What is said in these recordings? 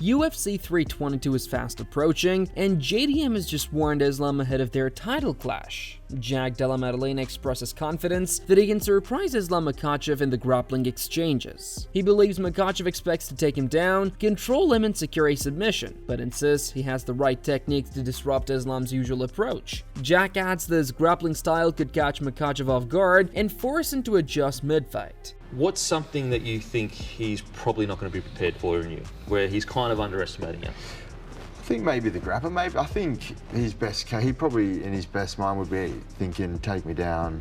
UFC 322 is fast approaching, and JDM has just warned Islam ahead of their title clash. Della Maddalena expresses confidence that he can surprise Islam Makhachev in the grappling exchanges. He believes Makhachev expects to take him down, control him, and secure a submission, but insists he has the right techniques to disrupt Islam's usual approach. Jack adds that his grappling style could catch Makhachev off guard and force him to adjust mid-fight. What's something that you think he's probably not going to be prepared for in you, where he's kind of underestimating you? I think maybe the grappling. Maybe I think he probably in his best mind would be thinking, take me down,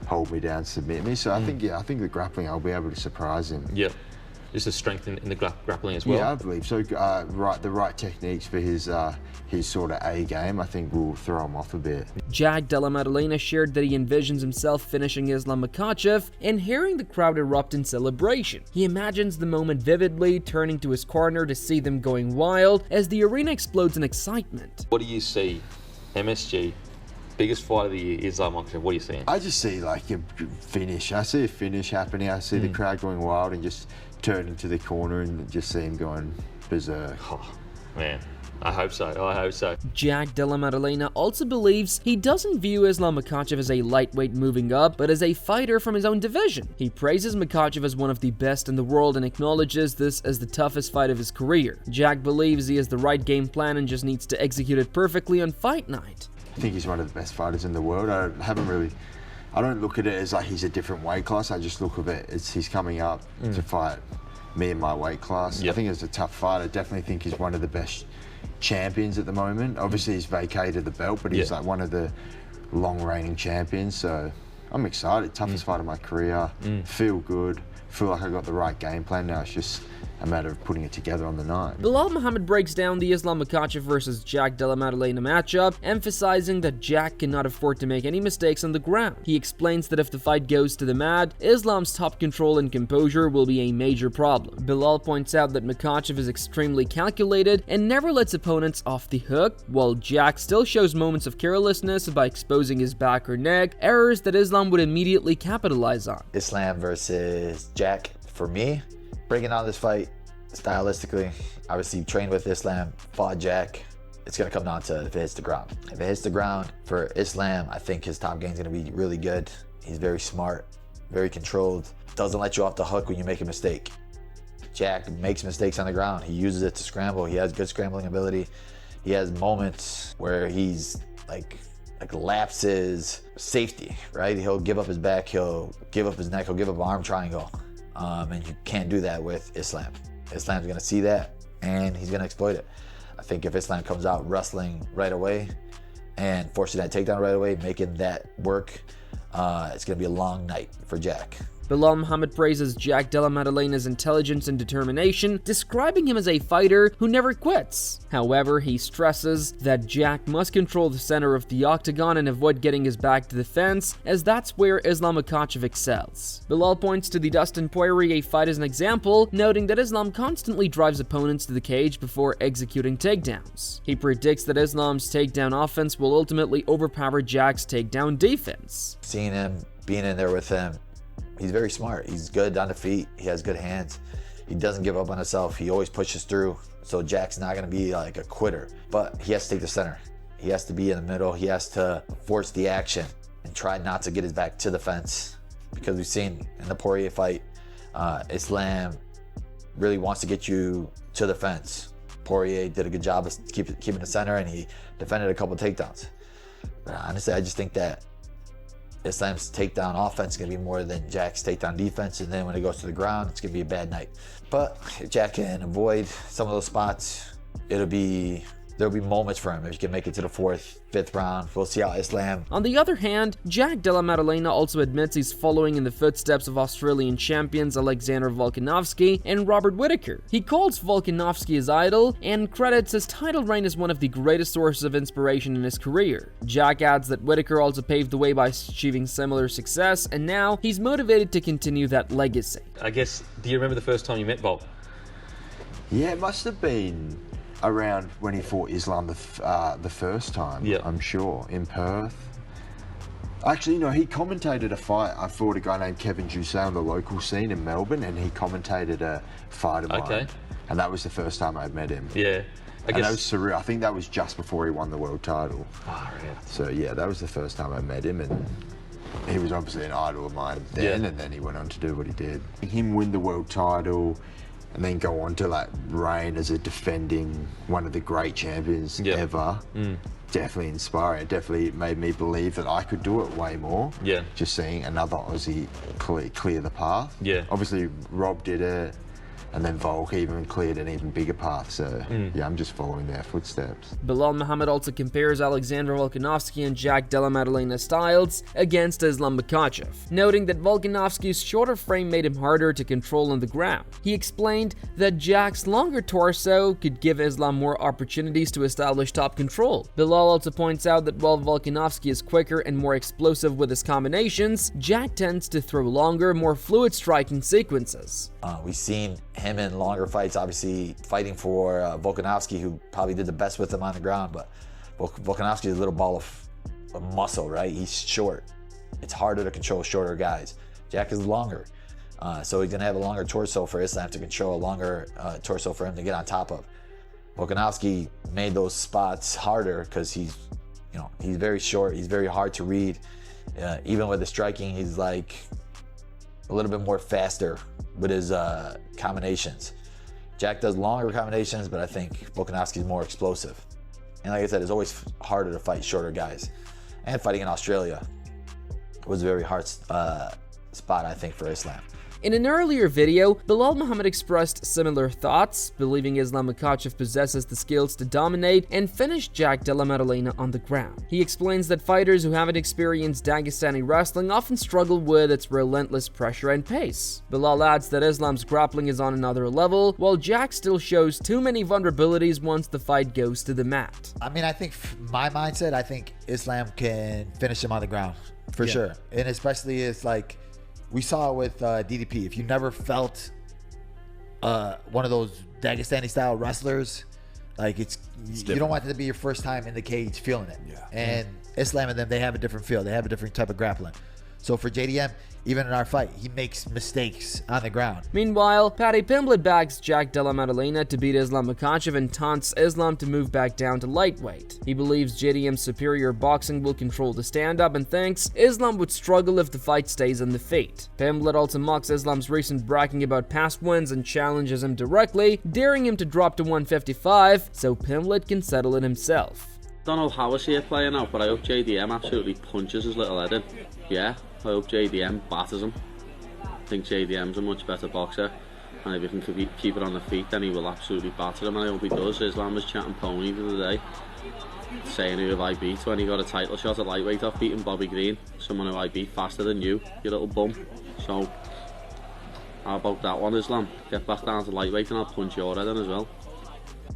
hold me down, submit me. So I think the grappling I'll be able to surprise him. Yeah, just a strength in the grappling as well. Yeah, I believe so. The right techniques for his sort of A game, I think will throw him off a bit. Della Maddalena shared that he envisions himself finishing Islam Makhachev and hearing the crowd erupt in celebration. He imagines the moment vividly, turning to his corner to see them going wild as the arena explodes in excitement. What do you see? MSG, biggest fight of the year, Islam Makhachev. What are you seeing? I just see like a finish. I see a finish happening. I see the crowd going wild and just turning to the corner and just see him going berserk. Oh, man. I hope so. I hope so. Della Maddalena also believes he doesn't view Islam Makhachev as a lightweight moving up, but as a fighter from his own division. He praises Makhachev as one of the best in the world and acknowledges this as the toughest fight of his career. Jack believes he has the right game plan and just needs to execute it perfectly on fight night. I think he's one of the best fighters in the world. I don't look at it as like he's a different weight class. I just look at it as he's coming up to fight me in my weight class. Yep. I think it's a tough fight. I definitely think he's one of the best champions at the moment. Obviously he's vacated the belt, but he's like one of the long reigning champions, so I'm excited. Toughest fight of my career. Feel good, feel like I got the right game plan. Now it's just a matter of putting it together on the night. Bilal Muhammad breaks down the Islam Makhachev versus Della Maddalena matchup, emphasizing that Jack cannot afford to make any mistakes on the ground. He explains that if the fight goes to the mat, Islam's top control and composure will be a major problem. Bilal points out that Makhachev is extremely calculated and never lets opponents off the hook, while Jack still shows moments of carelessness by exposing his back or neck, errors that Islam would immediately capitalize on. Islam versus Jack, for me, breaking down this fight stylistically, obviously trained with Islam, fought Jack. It's going to come down to if it hits the ground. If it hits the ground for Islam, I think his top game is going to be really good. He's very smart, very controlled, doesn't let you off the hook when you make a mistake. Jack makes mistakes on the ground. He uses it to scramble. He has good scrambling ability. He has moments where he's like lapses safety, right? He'll give up his back, he'll give up his neck, he'll give up an arm triangle. And you can't do that with Islam. Islam's gonna see that and he's gonna exploit it. I think if Islam comes out wrestling right away and forcing that takedown right away, making that work, it's gonna be a long night for Jack. Bilal Muhammad praises Della Maddalena's intelligence and determination, describing him as a fighter who never quits. However, he stresses that Jack must control the center of the octagon and avoid getting his back to the fence, as that's where Islam Makhachev excels. Bilal points to the Dustin Poirier fight as an example, noting that Islam constantly drives opponents to the cage before executing takedowns. He predicts that Islam's takedown offense will ultimately overpower Jack's takedown defense. Seeing him, being in there with him, he's very smart. He's good on the feet. He has good hands. He doesn't give up on himself. He always pushes through. So Jack's not going to be like a quitter, but he has to take the center. He has to be in the middle. He has to force the action and try not to get his back to the fence, because we've seen in the Poirier fight, Islam really wants to get you to the fence. Poirier did a good job of keeping the center, and he defended a couple of takedowns. But honestly, I just think that Islam's takedown offense is going to be more than Jack's takedown defense, and then when it goes to the ground, it's going to be a bad night. But if Jack can avoid some of those spots, there'll be moments for him if he can make it to the 4th, 5th round. We'll see how Islam. On the other hand, Della Maddalena also admits he's following in the footsteps of Australian champions Alexander Volkanovski and Robert Whittaker. He calls Volkanovski his idol and credits his title reign as one of the greatest sources of inspiration in his career. Jack adds that Whittaker also paved the way by achieving similar success, and now he's motivated to continue that legacy. I guess, do you remember the first time you met Volk? Yeah, it must have been around when he fought Islam the first time, I'm sure, in Perth. Actually, no, he commentated a fight. I fought a guy named Kevin Jussay on the local scene in Melbourne, and he commentated a fight of mine. and that was the first time I'd met him. Yeah. And that was surreal. I think that was just before he won the world title. Oh, right. So yeah, that was the first time I met him, and he was obviously an idol of mine then, and then he went on to do what he did. Him win the world title, and then go on to like reign as a defending one of the great champions ever. Definitely inspiring. It definitely made me believe that I could do it way more. Yeah. Just seeing another Aussie clear the path. Yeah. Obviously, Rob did it. And then Volk even cleared an even bigger path, so yeah, I'm just following their footsteps. Bilal Muhammad also compares Alexander Volkanovski and Jack Della Maddalena styles against Islam Makhachev, noting that Volkanovski's shorter frame made him harder to control on the ground. He explained that Jack's longer torso could give Islam more opportunities to establish top control. Bilal also points out that while Volkanovski is quicker and more explosive with his combinations, Jack tends to throw longer, more fluid striking sequences. We've seen him in longer fights, obviously fighting for Volkanovski, who probably did the best with him on the ground, but Volkanovski is a little ball of muscle, right? He's short. It's harder to control shorter guys. Jack is longer, so he's gonna have a longer torso for Islam to control, a longer torso for him to get on top of. Volkanovski made those spots harder because he's very short, he's very hard to read. Even with the striking, he's like a little bit more faster with his combinations. Jack does longer combinations, but I think Volkanovski is more explosive. And like I said, it's always harder to fight shorter guys. And fighting in Australia was a very hard spot, I think, for Islam. In an earlier video, Bilal Muhammad expressed similar thoughts, believing Islam Makhachev possesses the skills to dominate and finish Jack Della Maddalena on the ground. He explains that fighters who haven't experienced Dagestani wrestling often struggle with its relentless pressure and pace. Bilal adds that Islam's grappling is on another level, while Jack still shows too many vulnerabilities once the fight goes to the mat. I mean, I think my mindset, I think Islam can finish him on the ground, for sure. And especially it's like, we saw it with DDP. If you never felt one of those Dagestani style wrestlers, like you don't want it to be your first time in the cage feeling it. And Islam and them, they have a different feel. They have a different type of grappling. So for JDM, even in our fight, he makes mistakes on the ground. Meanwhile, Paddy Pimblett backs Jack Della Maddalena to beat Islam Makhachev and taunts Islam to move back down to lightweight. He believes JDM's superior boxing will control the stand-up and thinks Islam would struggle if the fight stays on the feet. Pimblett also mocks Islam's recent bragging about past wins and challenges him directly, daring him to drop to 155 so Pimblett can settle it himself. Don't know how I see it playing out, but I hope JDM absolutely punches his little head in. Yeah, I hope JDM batters him. I think JDM's a much better boxer, and if he can keep it on the feet, then he will absolutely batter him, and I hope he does. Islam was chatting pony the other day, saying who have I beat when he got a title shot at lightweight off beating Bobby Green, someone who I beat faster than you little bum. So, how about that one, Islam? Get back down to lightweight and I'll punch your head in as well.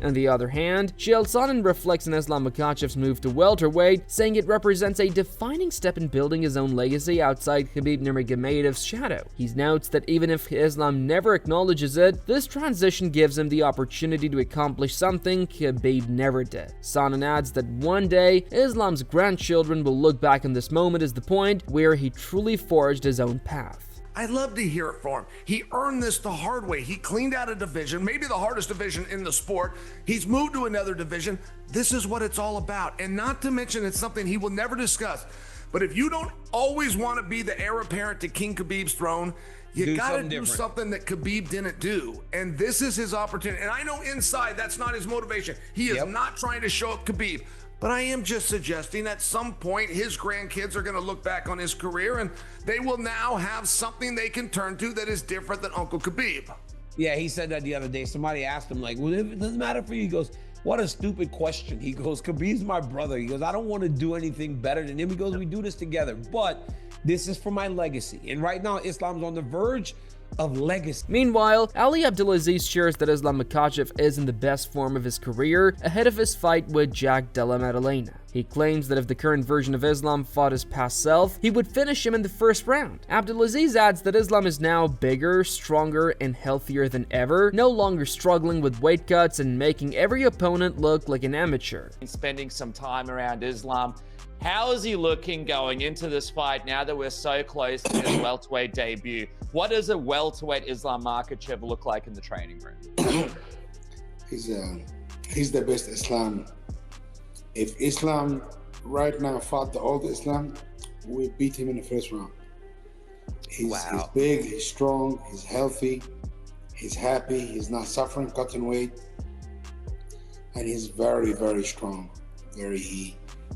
On the other hand, Chael Sonnen reflects on Islam Makhachev's move to welterweight, saying it represents a defining step in building his own legacy outside Khabib Nurmagomedov's shadow. He notes that even if Islam never acknowledges it, this transition gives him the opportunity to accomplish something Khabib never did. Sonnen adds that one day, Islam's grandchildren will look back on this moment as the point where he truly forged his own path. I'd love to hear it from him. He earned this the hard way. He cleaned out a division, maybe the hardest division in the sport. He's moved to another division. This is what it's all about. And not to mention, it's something he will never discuss. But if you don't always want to be the heir apparent to King Khabib's throne, you got to do something that Khabib didn't do. And this is his opportunity. And I know inside that's not his motivation. He is not trying to show up Khabib. But I am just suggesting at some point his grandkids are going to look back on his career and they will now have something they can turn to that is different than Uncle Khabib. Yeah, he said that the other day. Somebody asked him, like, well, it doesn't matter for you. He goes, what a stupid question. He goes, Khabib's my brother. He goes, I don't want to do anything better than him. He goes, we do this together. But this is for my legacy. And right now, Islam's on the verge of legacy. Meanwhile, Ali Abdulaziz shares that Islam Makhachev is in the best form of his career ahead of his fight with Jack Della Maddalena. He claims that if the current version of Islam fought his past self, he would finish him in the first round. Abdulaziz adds that Islam is now bigger, stronger, and healthier than ever, no longer struggling with weight cuts and making every opponent look like an amateur. Spending some time around Islam How is he looking going into this fight now that we're so close to his welterweight debut? What does a welterweight Islam Makhachev look like in the training room? He's the best Islam. If Islam right now fought the old Islam, we beat him in the first round. He's big, he's strong, he's healthy, he's happy, he's not suffering cutting weight, and he's very, very strong.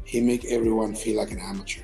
He make everyone feel like an amateur.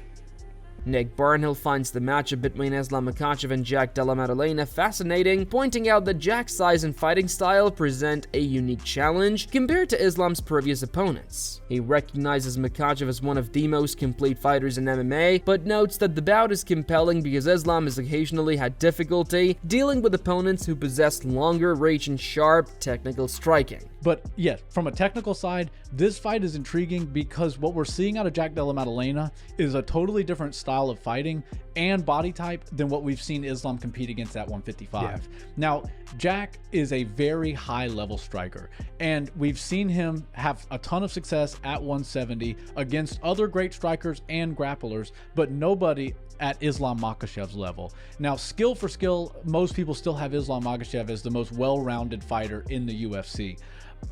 Nick Barnhill finds the matchup between Islam Makhachev and Jack Della Maddalena fascinating, pointing out that Jack's size and fighting style present a unique challenge compared to Islam's previous opponents. He recognizes Makhachev as one of the most complete fighters in MMA, but notes that the bout is compelling because Islam has occasionally had difficulty dealing with opponents who possess longer reach and sharp technical striking. But yes, from a technical side, this fight is intriguing because what we're seeing out of Jack Della Maddalena is a totally different style of fighting and body type than what we've seen Islam compete against at 155. Yeah. Now, Jack is a very high level striker, and we've seen him have a ton of success at 170 against other great strikers and grapplers, but nobody at Islam Makhachev's level. Now, skill for skill, most people still have Islam Makhachev as the most well-rounded fighter in the UFC.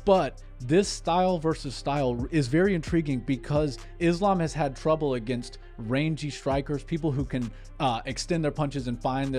But this style versus style is very intriguing because Islam has had trouble against rangy strikers, people who can extend their punches and find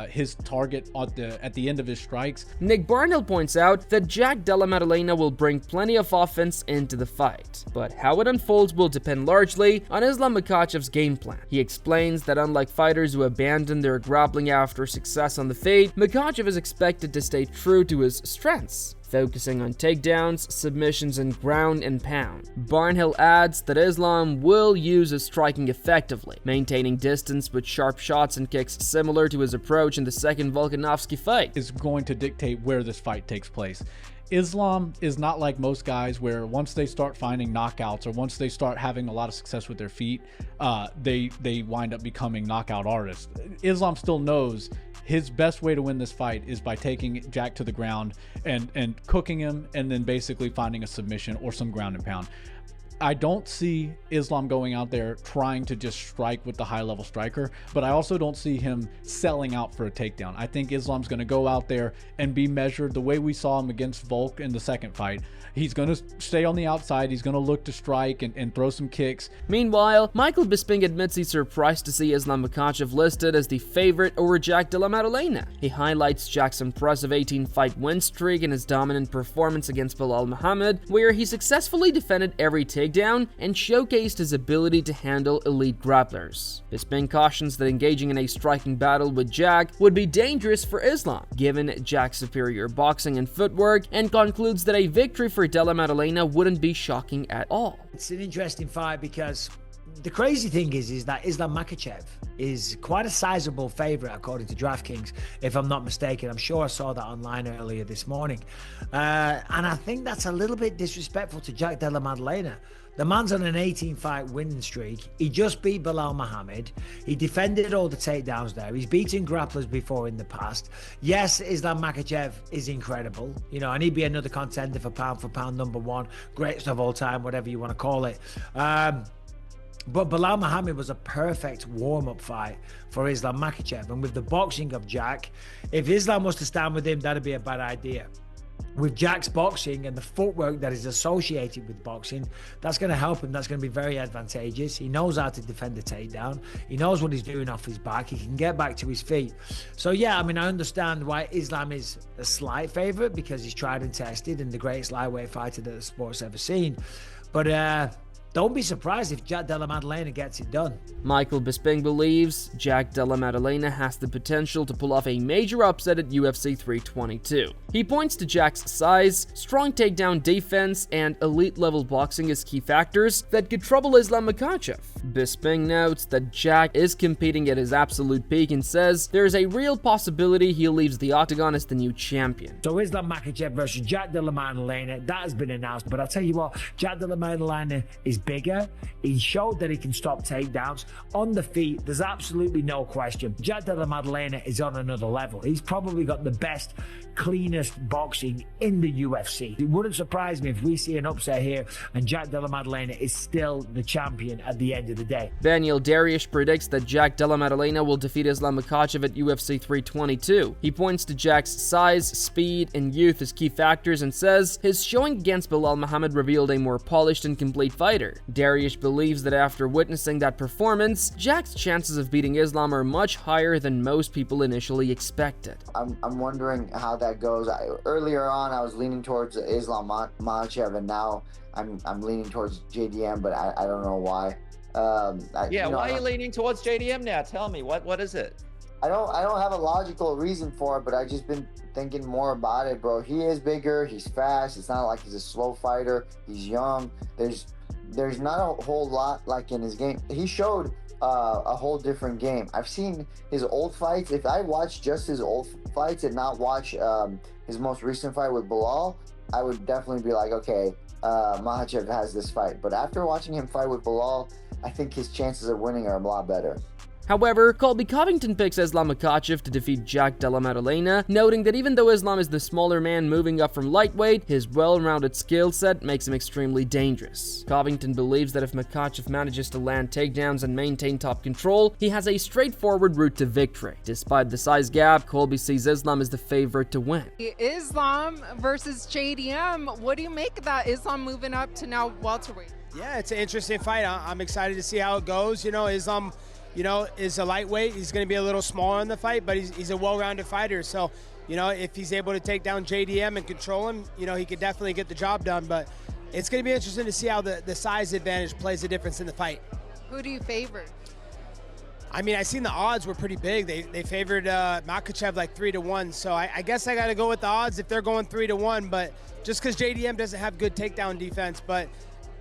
his target at the end of his strikes. Nick Barnhill points out that Jack Della Maddalena will bring plenty of offense into the fight, but how it unfolds will depend largely on Islam Makhachev's game plan. He explains that unlike fighters who abandon their grappling after success on the feet, Makhachev is expected to stay true to his strengths, focusing on takedowns, submissions, and ground and pound. Barnhill adds that Islam will use his striking effectively, maintaining distance with sharp shots and kicks similar to his approach in the second Volkanovski fight. Is going to dictate where this fight takes place. Islam is not like most guys where once they start finding knockouts or once they start having a lot of success with their feet, they wind up becoming knockout artists. Islam still knows his best way to win this fight is by taking Jack to the ground and cooking him and then basically finding a submission or some ground and pound. I don't see Islam going out there trying to just strike with the high-level striker, but I also don't see him selling out for a takedown. I think Islam's going to go out there and be measured the way we saw him against Volk in the second fight. He's going to stay on the outside. He's going to look to strike and throw some kicks. Meanwhile, Michael Bisping admits he's surprised to see Islam Makhachev listed as the favorite over Jack Della Maddalena. He highlights Jack's impressive 18-fight win streak and his dominant performance against Belal Muhammad, where he successfully defended every takedown and showcased his ability to handle elite grapplers. Bisping cautions that engaging in a striking battle with Jack would be dangerous for Islam, given Jack's superior boxing and footwork, and concludes that a victory for Della Maddalena wouldn't be shocking at all. It's an interesting fight because the crazy thing is that Islam Makhachev is quite a sizable favorite according to DraftKings, if I'm not mistaken. I'm sure I saw that online earlier this morning. And I think that's a little bit disrespectful to Jack Della Maddalena. The man's on an 18-fight winning streak. He just beat Belal Muhammad. He defended all the takedowns there. He's beaten grapplers before in the past. Yes, Islam Makhachev is incredible, and he'd be another contender for pound #1, greatest of all time, whatever you want to call it. But Belal Muhammad was a perfect warm-up fight for Islam Makhachev. And with the boxing of Jack, if Islam was to stand with him, that'd be a bad idea. With Jack's boxing and the footwork that is associated with boxing, that's going to help him. That's going to be very advantageous. He knows how to defend the takedown. He knows what he's doing off his back. He can get back to his feet. So yeah, I understand why Islam is a slight favorite because he's tried and tested and the greatest lightweight fighter that the sport's ever seen. But don't be surprised if Jack Della Maddalena gets it done. Michael Bisping believes Jack Della Maddalena has the potential to pull off a major upset at UFC 322. He points to Jack's size, strong takedown defense, and elite-level boxing as key factors that could trouble Islam Makhachev. Bisping notes that Jack is competing at his absolute peak and says there is a real possibility he leaves the octagon as the new champion. So Islam Makhachev versus Jack Della Maddalena, that has been announced, but I'll tell you what, Jack Della Maddalena is bigger. He showed that he can stop takedowns. On the feet, there's absolutely no question. Jack Della Maddalena is on another level. He's probably got the best, cleanest boxing in the UFC. It wouldn't surprise me if we see an upset here and Jack Della Maddalena is still the champion at the end of the day. Daniel Dariush predicts that Jack Della Maddalena will defeat Islam Makhachev at UFC 322. He points to Jack's size, speed, and youth as key factors and says his showing against Belal Muhammad revealed a more polished and complete fighter. Dariush believes that after witnessing that performance, Jack's chances of beating Islam are much higher than most people initially expected. I'm wondering how that goes. Earlier on, I was leaning towards Islam Makhachev, and now I'm leaning towards JDM, but I don't know why. Why are you leaning towards JDM now? Tell me, what is it? I don't have a logical reason for it, but I've just been thinking more about it, bro. He is bigger, he's fast. It's not like he's a slow fighter. He's young. There's not a whole lot like in his game. He showed a whole different game. I've seen his old fights. If I watch just his old fights and not watch his most recent fight with Belal, I would definitely be like, okay, Makhachev has this fight. But after watching him fight with Belal, I think his chances of winning are a lot better. However, Colby Covington picks Islam Makhachev to defeat Jack Della Maddalena, noting that even though Islam is the smaller man moving up from lightweight, his well-rounded skill set makes him extremely dangerous. Covington believes that if Makhachev manages to land takedowns and maintain top control, he has a straightforward route to victory. Despite the size gap, Colby sees Islam as the favorite to win. Islam versus JDM, what do you make of that? Islam moving up to now welterweight? Yeah, it's an interesting fight. I'm excited to see how it goes. You know, Islam, is a lightweight. He's going to be a little smaller in the fight, but he's a well-rounded fighter. So, if he's able to take down JDM and control him, he could definitely get the job done. But it's going to be interesting to see how the size advantage plays a difference in the fight. Who do you favor? I mean, I seen the odds were pretty big. They favored Makhachev like 3-1. So I guess I got to go with the odds if they're going 3-1. But just because JDM doesn't have good takedown defense, but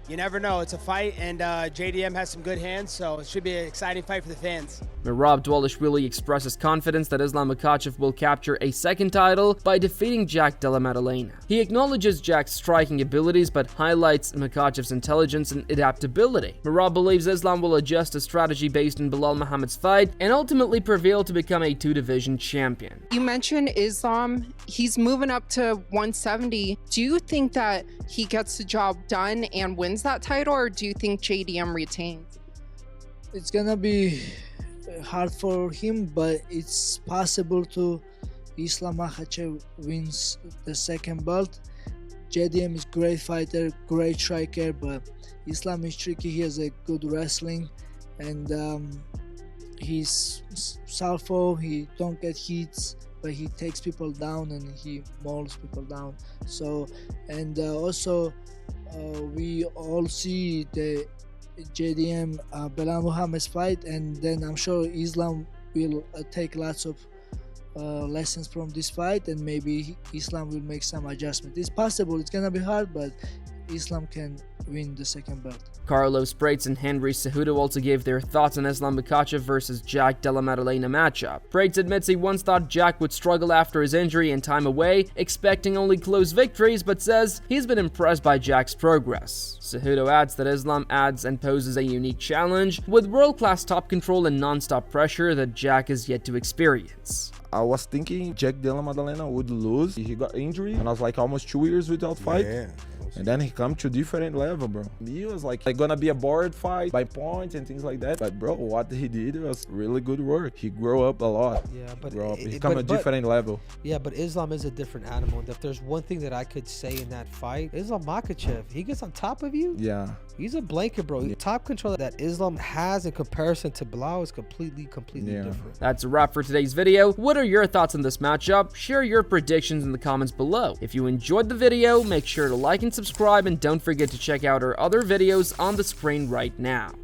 you never know. It's a fight, and JDM has some good hands, so it should be an exciting fight for the fans. Merab Dvalishvili expresses confidence that Islam Makhachev will capture a second title by defeating Jack Della Maddalena. He acknowledges Jack's striking abilities, but highlights Makhachev's intelligence and adaptability. Merab believes Islam will adjust a strategy based on Belal Muhammad's fight and ultimately prevail to become a two-division champion. You mentioned Islam. He's moving up to 170. Do you think that he gets the job done and wins that title, or do you think JDM retains? It's gonna be hard for him, but it's possible to Islam Makhachev wins the second belt. JDM is great fighter, great striker, but Islam is tricky. He has a good wrestling, and he's southpaw. He don't get hits, but he takes people down and he mauls people down. So, and also we all see the JDM Belal Muhammad's fight, and then I'm sure Islam will take lots of lessons from this fight, and maybe Islam will make some adjustment. It's possible. It's gonna be hard, but Islam can win the second belt. Carlos Prates and Henry Cejudo also gave their thoughts on Islam Makhachev versus Jack Della Maddalena matchup. Prates admits he once thought Jack would struggle after his injury and time away, expecting only close victories, but says he's been impressed by Jack's progress. Cejudo adds that Islam adds and poses a unique challenge with world-class top control and non-stop pressure that Jack is yet to experience. I was thinking Jack Della Maddalena would lose. He got injured, and I was like almost 2 years without fight. Yeah. And then he come to different level, bro. He was like gonna be a bored fight by points and things like that. But bro, what he did was really good work. He grew up a lot. Yeah, but he come a different level. Yeah, but Islam is a different animal. And if there's one thing that I could say in that fight, Islam Makhachev, he gets on top of you. Yeah. He's a blanket, bro. The top control that Islam has in comparison to Belal is completely different. That's a wrap for today's video. What are your thoughts on this matchup? Share your predictions in the comments below. If you enjoyed the video, make sure to like and subscribe, and don't forget to check out our other videos on the screen right now.